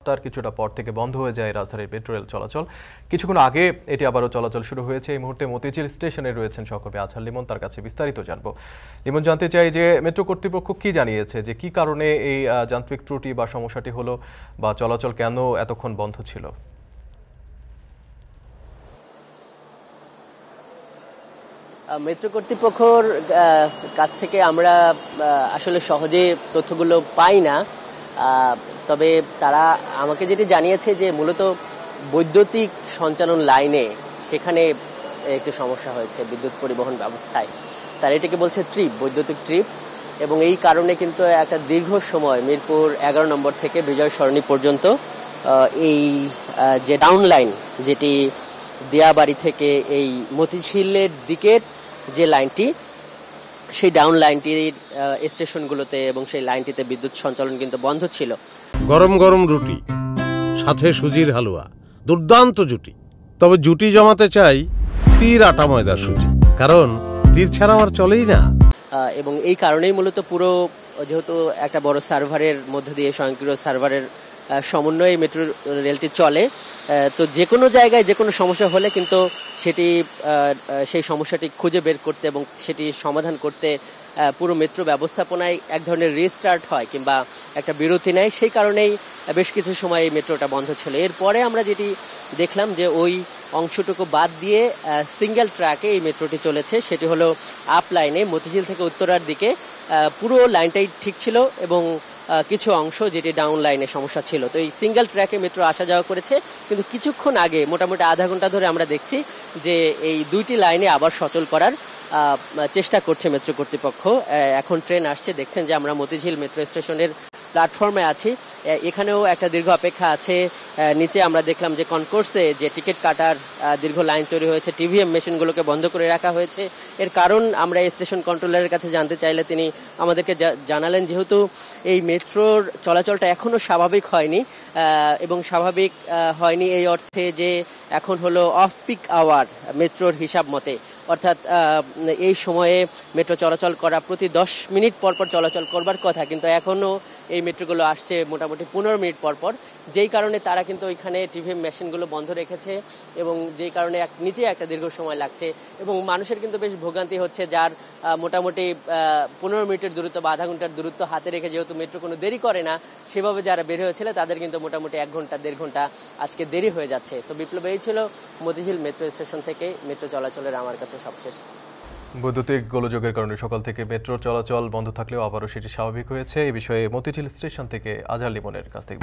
7টার কিছুটা পর থেকে বন্ধ হয়ে যায় রাজধানীর মেট্রো রেল চলাচল। কিছুক্ষণ আগে এটি আবারও চলাচল শুরু হয়েছে। এই মুহূর্তে মতিঝিল স্টেশনে রয়েছেন সহকর্মী আজহার লিমন, তার কাছে বিস্তারিত জানবো। লিমন, জানতে চাই যে মেট্রো কর্তৃপক্ষ কি জানিয়েছে, যে কি কারণে এই যান্ত্রিক ত্রুটি বা সমস্যাটি হলো, বা চলাচল কেন এতক্ষণ বন্ধ ছিল? মেট্রো কর্তৃপক্ষর কাছ থেকে আমরা আসলে সহজে তথ্যগুলো পাই না, তবে তারা আমাকে যেটি জানিয়েছে যে মূলত বৈদ্যুতিক সঞ্চালন লাইনে সেখানে একটু সমস্যা হয়েছে বিদ্যুৎ পরিবহন ব্যবস্থায়। তারা এটাকে বলছে ট্রিপ, বৈদ্যুতিক ট্রিপ, এবং এই কারণে কিন্তু একটা দীর্ঘ সময় মিরপুর 11 নম্বর থেকে বিজয় সরণি পর্যন্ত এই যে ডাউন লাইন, যেটি দিয়াবাড়ি থেকে এই মতিঝিলের দিকের যে লাইনটি, সেই ডাউন লাইনটির স্টেশনগুলোতে এবং সেই লাইনটিতে বিদ্যুৎ সঞ্চালন কিন্তু বন্ধ ছিল। গরম গরম রুটি, সাথে সুজির হালুয়া, দুর্দান্ত জুটি। তবে জুটি জমাতে চাই তীর আটা ময়দার সুজি, কারণ তীর ছাড়া আমার চলেই না। এবং এই কারণেই মূলত পুরো, যেহেতু একটা বড় সার্ভারের মধ্য দিয়ে, স্বয়ংক্রিয় সার্ভারের সমন্বয়ে মেট্রো রেলটি চলে, তো যে কোনো জায়গায় যে কোনো সমস্যা হলে কিন্তু সেটি সেই সমস্যাটি খুঁজে বের করতে এবং সেটি সমাধান করতে পুরো মেট্রো ব্যবস্থাপনায় এক ধরনের রিস্টার্ট হয় কিংবা একটা বিরতি নেয়। সেই কারণেই বেশ কিছু সময় এই মেট্রোটা বন্ধ ছিল। এরপরে আমরা যেটি দেখলাম যে ওই অংশটুকু বাদ দিয়ে সিঙ্গেল ট্র্যাকে এই মেট্রোটি চলেছে, সেটি হলো আপ লাইনে মতিঝিল থেকে উত্তরার দিকে। পুরো লাইনটাই ঠিক ছিল এবং কিছু অংশ যেটি ডাউন লাইনে সমস্যা ছিল। তো এই সিঙ্গেল ট্র্যাকে মেট্রো আসা যাওয়া করেছে, কিন্তু কিছুক্ষণ আগে মোটামুটি আধা ঘন্টা ধরে আমরা দেখছি যে এই দুইটি লাইনে আবার সচল করার চেষ্টা করছে মেট্রো কর্তৃপক্ষ। এখন ট্রেন আসছে, দেখছেন যে আমরা মতিঝিল মেট্রো স্টেশনের প্ল্যাটফর্মে আছি। এখানেও একটা দীর্ঘ অপেক্ষা আছে। নিচে আমরা দেখলাম যে কনকোর্সে যে টিকিট কাটার দীর্ঘ লাইন তৈরি হয়েছে, টিভিএম মেশিনগুলোকে বন্ধ করে রাখা হয়েছে। এর কারণ আমরা স্টেশন কন্ট্রোলারের কাছে জানতে চাইলে তিনি আমাদেরকে জানালেন, যেহেতু এই মেট্রোর চলাচলটা এখনও স্বাভাবিক হয়নি, এবং স্বাভাবিক হয়নি এই অর্থে যে এখন হলো অফ পিক আওয়ার মেট্রোর হিসাব মতে, অর্থাৎ এই সময়ে মেট্রো চলাচল করা প্রতি 10 মিনিট পরপর চলাচল করবার কথা, কিন্তু এখনও এই মেট্রোগুলো আসছে মোটামুটি 15 মিনিট পরপর, যেই কারণে তারা কিন্তু ওইখানে টিভিএম মেশিনগুলো বন্ধ রেখেছে এবং যেই কারণে নিচে একটা দীর্ঘ সময় লাগছে এবং মানুষের কিন্তু বেশ ভোগান্তি হচ্ছে, যার মোটামুটি 15 মিনিটের দূরত্ব বা আধা ঘন্টার দূরত্ব হাতে রেখে, যেহেতু মেট্রো কোনো দেরি করে না, সেভাবে যারা বের হয়েছিল তাদের কিন্তু মোটামুটি 1 ঘন্টা 1.5 ঘন্টা আজকে দেরি হয়ে যাচ্ছে। তো বিপ্লব, এই ছিল মতিঝিল মেট্রো স্টেশন থেকে মেট্রো চলাচলের আমার কাছে সবশেষ। বৈদ্যুতিক গোলযোগের কারণে সকাল থেকে মেট্রোর চলাচল বন্ধ থাকলেও আবারও সেটি স্বাভাবিক হয়েছে। এই বিষয়ে মতিঝিল স্টেশন থেকে আজহার লিমনের কাছ থেকে।